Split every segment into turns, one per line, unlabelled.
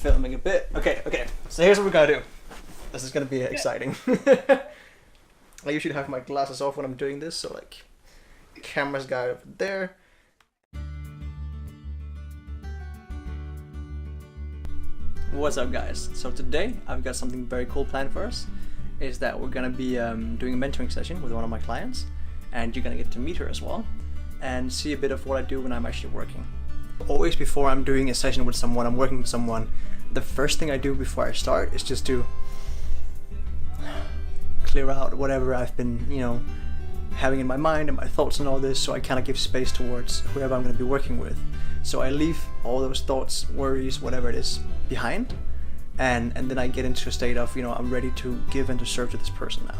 filming a bit. Okay. So here's what we're gonna do. This is gonna be exciting. I usually have my glasses off when I'm doing this, so like, camera's got over there. What's up, guys? So today I've got something very cool planned for us. Is that we're gonna be doing a mentoring session with one of my clients, and you're gonna get to meet her as well, and see a bit of what I do when I'm actually working. Always before I'm doing a session with someone, I'm working with someone, the first thing I do before I start is just to clear out whatever I've been, having in my mind and my thoughts and all this, so I kind of give space towards whoever I'm going to be working with. So I leave all those thoughts, worries, whatever it is behind, and then I get into a state of, I'm ready to give and to serve to this person now.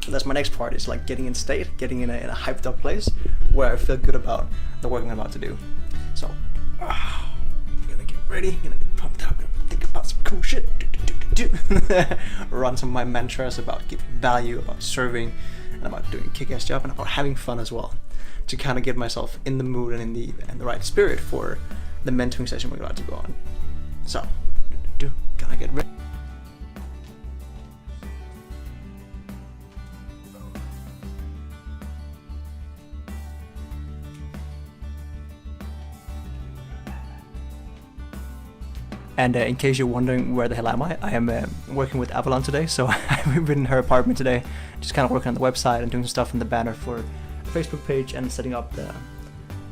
So that's my next part, is like getting in state, getting in a hyped up place where I feel good about the work I'm about to do. So I'm gonna get ready, gonna get pumped up, gonna think about some cool shit, run some of my mantras about giving value, about serving, and about doing a kick-ass job, and about having fun as well, to kind of get myself in the mood and in the right spirit for the mentoring session we're about to go on. So, gonna get ready. And in case you're wondering where the hell am I am working with Avalon today, so I've been in her apartment today, just kind of working on the website and doing some stuff in the banner for a Facebook page and setting up the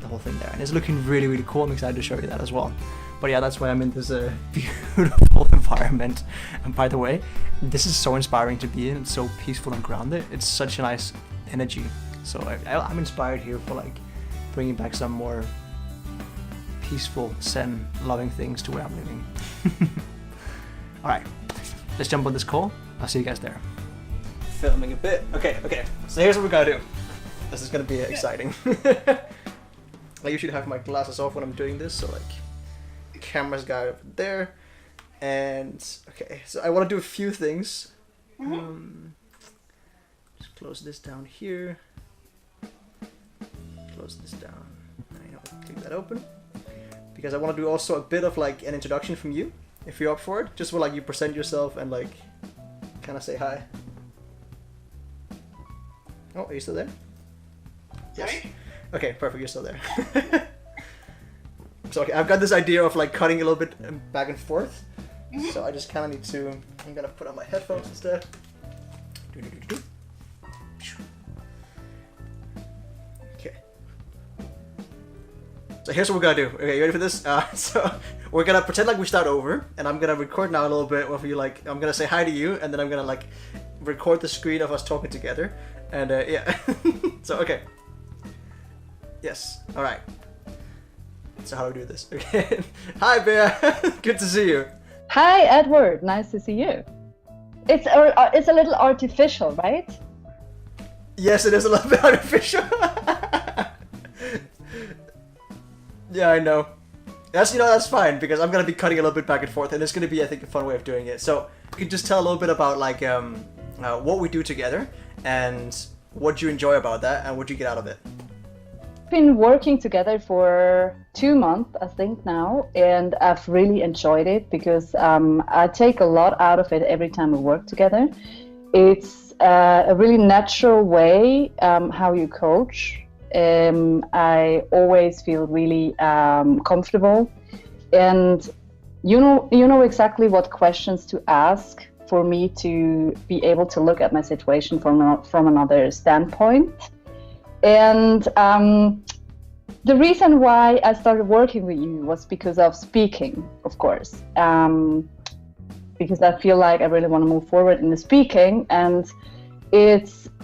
whole thing there. And it's looking really, really cool. I'm excited to show you that as well. But yeah, that's why I'm in this beautiful environment. And by the way, this is so inspiring to be in. It's so peaceful and grounded. It's such a nice energy. So I'm inspired here for like bringing back some more peaceful, zen, loving things to where I'm living. Alright, let's jump on this call. I'll see you guys there. Filming a bit. Okay. So here's what we're gonna do. This is gonna be exciting. I usually have my glasses off when I'm doing this, so like, the camera's got over there. And okay, so I want to do a few things. Just close this down here. Close this down. Leave that open. Because I want to do also a bit of like an introduction from you, if you're up for it. Just where like you present yourself and like kind of say hi. Oh, are you still there? Yes. Sorry? Okay, perfect. You're still there. So okay, I've got this idea of like cutting a little bit back and forth. So I just kind of need to. I'm gonna put on my headphones instead. So here's what we're gonna do. Okay, you ready for this? So we're gonna pretend like we start over, and I'm gonna record now a little bit of you. Like, I'm gonna say hi to you, and then I'm gonna like record the screen of us talking together. And yeah. So okay. Yes. All right. So how do we do this? Okay. Hi, Bea. Good to see you.
Hi, Edward. Nice to see you. It's a little artificial, right?
Yes, it is a little bit artificial. Yeah, I know. That's fine, because I'm gonna be cutting a little bit back and forth, and it's gonna be, I think, a fun way of doing it. So you can just tell a little bit about like what we do together, and what you enjoy about that, and what you get out of it.
We've been working together for 2 months, I think now, and I've really enjoyed it because I take a lot out of it every time we work together. It's a really natural way how you coach. I always feel really comfortable, and you know exactly what questions to ask for me to be able to look at my situation from another standpoint. And the reason why I started working with you was because of speaking, of course, because I feel like I really want to move forward in the speaking, and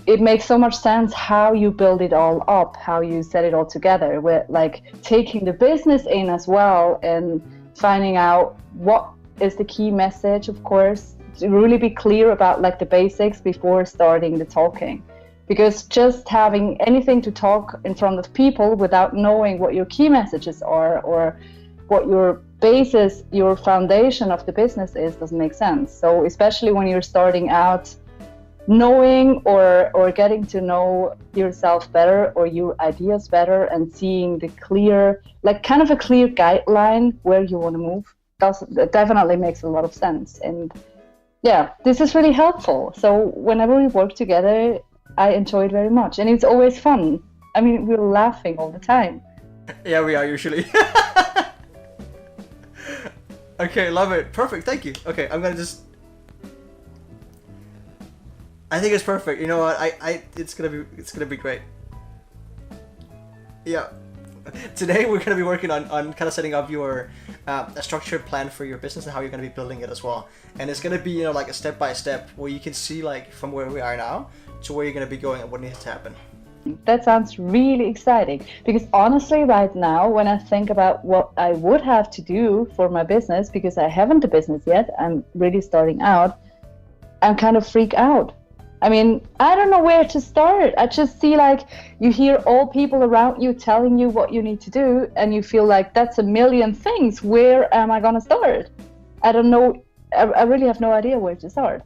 it makes so much sense how you build it all up, how you set it all together, with like taking the business in as well and finding out what is the key message, of course, to really be clear about like the basics before starting the talking. Because just having anything to talk in front of people without knowing what your key messages are or what your basis, your foundation of the business is, doesn't make sense. So especially when you're starting out, knowing or getting to know yourself better or your ideas better and seeing the clear, like kind of a clear guideline where you want to move that definitely makes a lot of sense. And yeah, this is really helpful. So whenever we work together, I enjoy it very much, and it's always fun. I mean, we're laughing all the time.
Yeah, we are usually. Okay, love it. Perfect. Thank you. Okay, I'm gonna just. I think it's perfect. You know what? It's gonna be great. Yeah. Today we're gonna be working on kind of setting up your a structured plan for your business and how you're gonna be building it as well. And it's gonna be, you know, like a step by step where you can see like from where we are now to where you're gonna be going and what needs to happen.
That sounds really exciting, because honestly right now when I think about what I would have to do for my business, because I haven't a business yet, I'm really starting out, I'm kind of freaked out. I mean, I don't know where to start. I just see like you hear all people around you telling you what you need to do, and you feel like that's a million things. Where am I gonna start? I don't know. I really have no idea where to start.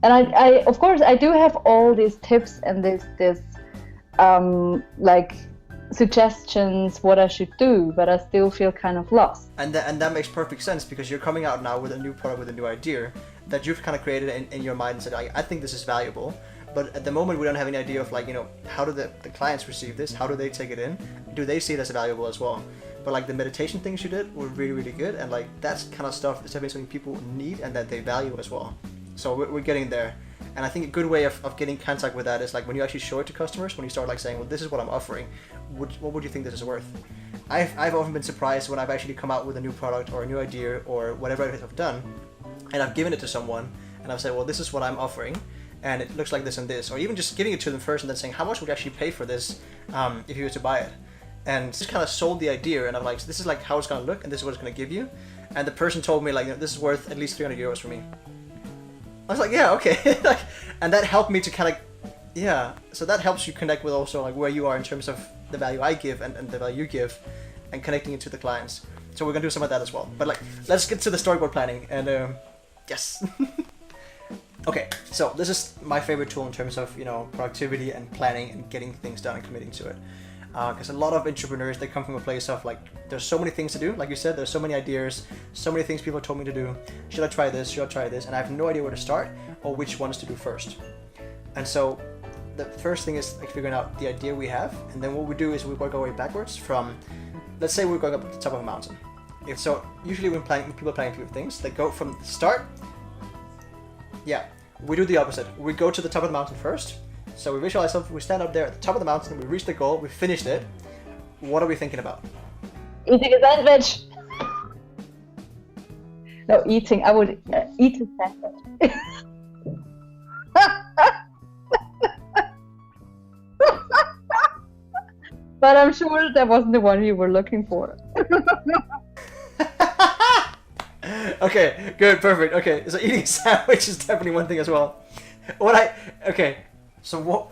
And I of course I do have all these tips and this like suggestions what I should do, but I still feel kind of lost.
And that makes perfect sense, because you're coming out now with a new product, with a new idea that you've kind of created in your mind and said, I think this is valuable. But at the moment we don't have any idea of like, you know, how do the clients receive this? How do they take it in? Do they see it as valuable as well? But like the meditation things you did were really, really good, and like that's kind of stuff is definitely something people need and that they value as well. So we're getting there. And I think a good way of getting contact with that is like when you actually show it to customers, when you start like saying, well, this is what I'm offering, what would you think this is worth? I've often been surprised when I've actually come out with a new product or a new idea or whatever I've done, and I've given it to someone and I've said, well, this is what I'm offering and it looks like this and this, or even just giving it to them first and then saying, how much would you actually pay for this if you were to buy it? And just kind of sold the idea, and I'm like, so this is like how it's going to look and this is what it's going to give you. And the person told me like, you know, this is worth at least 300 euros for me. I was like, yeah, okay. And that helped me to kind of, yeah. So that helps you connect with also like where you are in terms of the value I give and the value you give, and connecting it to the clients. So we're gonna do some of that as well. But like, let's get to the storyboard planning. And yes. Okay, so this is my favorite tool in terms of, you know, productivity and planning and getting things done and committing to it. Because a lot of entrepreneurs, they come from a place of like, there's so many things to do. Like you said, there's so many ideas, so many things people told me to do. Should I try this? Should I try this? And I have no idea where to start or which ones to do first. And so the first thing is like figuring out the idea we have. And then what we do is we work our way backwards from, let's say we're going up at the top of a mountain. So usually when people are planning to do things, they go from the start. Yeah, we do the opposite. We go to the top of the mountain first. So we visualize something, we stand up there at the top of the mountain, we reach the goal, we finished it. What are we thinking about?
Eating a sandwich. No, eating. I would eat a sandwich. But I'm sure that wasn't the one you were looking for.
Okay, good, perfect. Okay, so eating a sandwich is definitely one thing as well. So what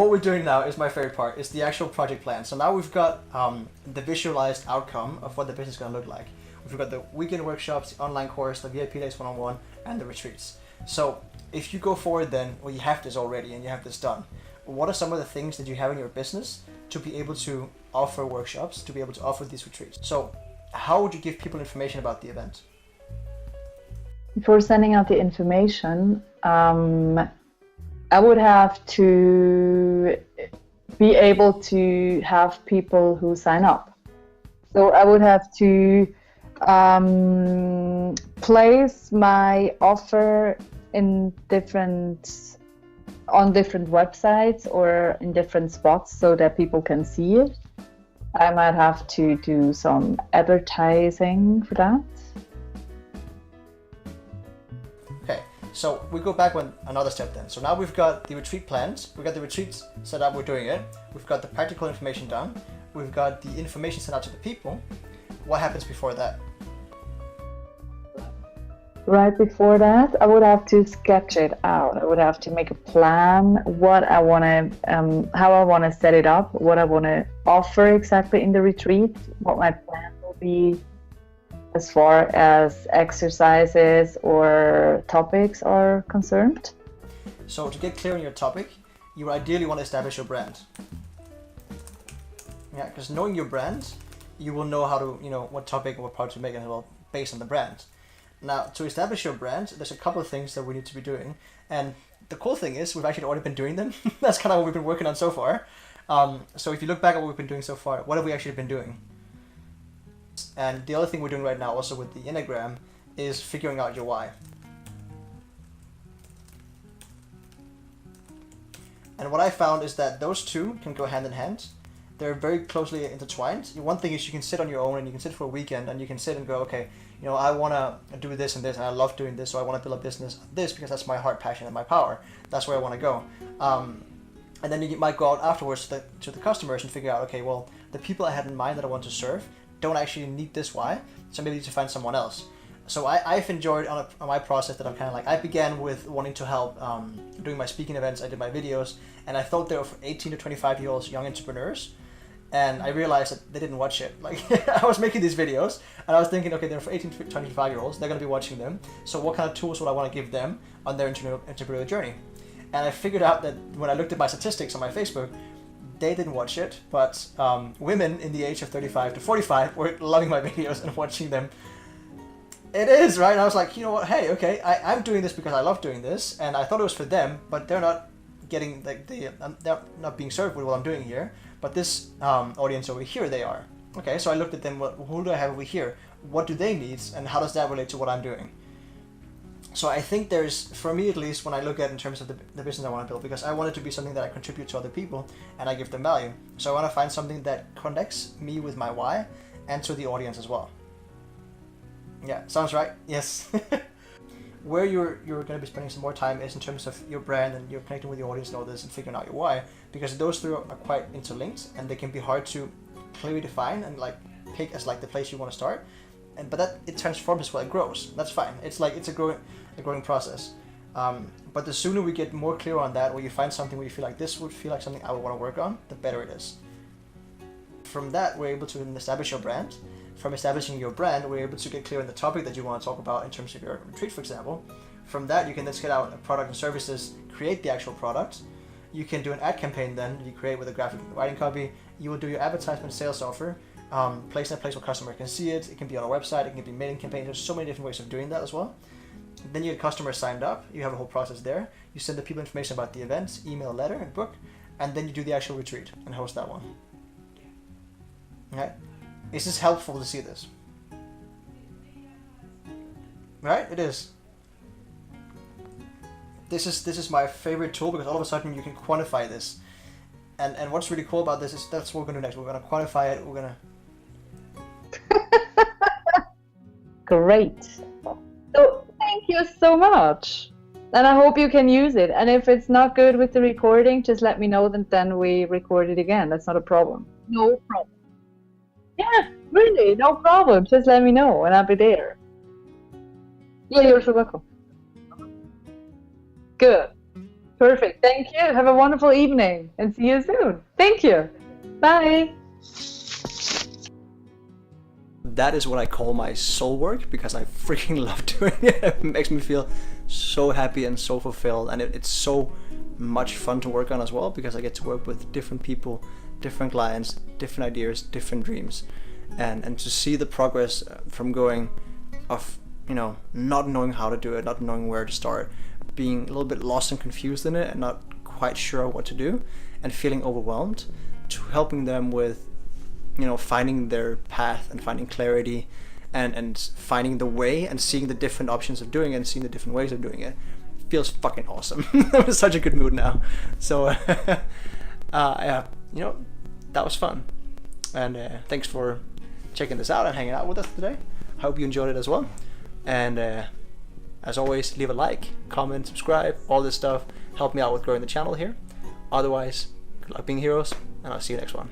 we're doing now is my favorite part, is the actual project plan. So now we've got the visualized outcome of what the business is going to look like. We've got the weekend workshops, the online course, the VIP days one-on-one, and the retreats. So if you go forward then, well, you have this already and you have this done. What are some of the things that you have in your business to be able to offer workshops, to be able to offer these retreats? So how would you give people information about the event?
Before sending out the information, I would have to be able to have people who sign up. So I would have to place my offer on different websites or in different spots so that people can see it. I might have to do some advertising for that.
So we go back another step then. So now we've got the retreat plans, we've got the retreats set up, we're doing it. We've got the practical information done. We've got the information sent out to the people. What happens before that?
Right before that, I would have to sketch it out. I would have to make a plan, what I want to, how I want to set it up, what I want to offer exactly in the retreat, what my plan will be, as far as exercises or topics are concerned.
So to get clear on your topic, you ideally want to establish your brand. Yeah, because knowing your brand, you will know how to, you know, what topic or what product to make, and it will based on the brand. Now, to establish your brand, there's a couple of things that we need to be doing. And the cool thing is we've actually already been doing them. That's kind of what we've been working on so far. So if you look back at what we've been doing so far, what have we actually been doing? And the other thing we're doing right now also with the Enneagram is figuring out your why. And what I found is that those two can go hand in hand. They're very closely intertwined. One thing is you can sit on your own and you can sit for a weekend and you can sit and go, okay, you know, I want to do this and this and I love doing this, so I want to build a business on this because that's my heart, passion, and my power. That's where I want to go. And then you might go out afterwards to the customers and figure out, okay, well, the people I had in mind that I want to serve don't actually need this why, so maybe I need to find someone else. So I've enjoyed on my process that I'm kind of like, I began with wanting to help doing my speaking events, I did my videos, and I thought they were for 18 to 25-year-olds young entrepreneurs. And I realized that they didn't watch it. Like, I was making these videos and I was thinking, okay, they're for 18 to 25-year-olds, they're going to be watching them. So what kind of tools would I want to give them on their entrepreneurial journey? And I figured out that when I looked at my statistics on my Facebook, they didn't watch it, but women in the age of 35 to 45 were loving my videos and watching them. It is, right? And I was like, you know what, hey, okay, I'm doing this because I love doing this, and I thought it was for them, but they're not getting, like, they're not being served with what I'm doing here. But this audience over here, they are. Okay, so I looked at them, who do I have over here? What do they need? And how does that relate to what I'm doing? So I think there's, for me at least, when I look at in terms of the business I want to build, because I want it to be something that I contribute to other people and I give them value. So I want to find something that connects me with my why and to the audience as well. Yeah, sounds right? Yes. Where you're going to be spending some more time is in terms of your brand and you're connecting with the audience and all this and figuring out your why, because those three are quite interlinked and they can be hard to clearly define and like pick as like the place you want to start. But that it transforms as well, it grows. That's fine. It's like it's a growing process. But the sooner we get more clear on that, where you find something where you feel like this would feel like something I would want to work on, the better it is. From that, we're able to establish your brand. From establishing your brand, we're able to get clear on the topic that you want to talk about in terms of your retreat, for example. From that, you can then get out a product and services, create the actual product. You can do an ad campaign then, you create with a graphic writing copy. You will do your advertisement sales offer, place in a place where customer can see it. It can be on a website, it can be mailing campaigns. There's so many different ways of doing that as well. Then you get customers signed up, you have a whole process there. You send the people information about the events, email, letter, and book, and then you do the actual retreat and host that one. Okay? Is this helpful to see this? Right? It is. This is my favorite tool because all of a sudden you can quantify this. And what's really cool about this is that's what we're gonna do next. We're gonna quantify it, we're gonna
Great. So thank you so much. And I hope you can use it. And if it's not good with the recording, just let me know, then we record it again. That's not a problem. No problem. Yeah, really, no problem. Just let me know and I'll be there. Yeah, you're so welcome. Good. Perfect. Thank you. Have a wonderful evening and see you soon. Thank you. Bye.
That is what I call my soul work because I freaking love doing it. It makes me feel so happy and so fulfilled, and it's so much fun to work on as well because I get to work with different people, different clients, different ideas, different dreams, and to see the progress from going of, you know, not knowing how to do it, not knowing where to start, being a little bit lost and confused in it and not quite sure what to do and feeling overwhelmed, to helping them with, you know, finding their path and finding clarity and finding the way and seeing the different options of doing it and seeing the different ways of doing it feels fucking awesome. I'm in such a good mood now. So yeah, you know, that was fun. And thanks for checking this out and hanging out with us today. I hope you enjoyed it as well. And as always, leave a like, comment, subscribe, all this stuff. Help me out with growing the channel here. Otherwise, good luck being heroes, and I'll see you next one.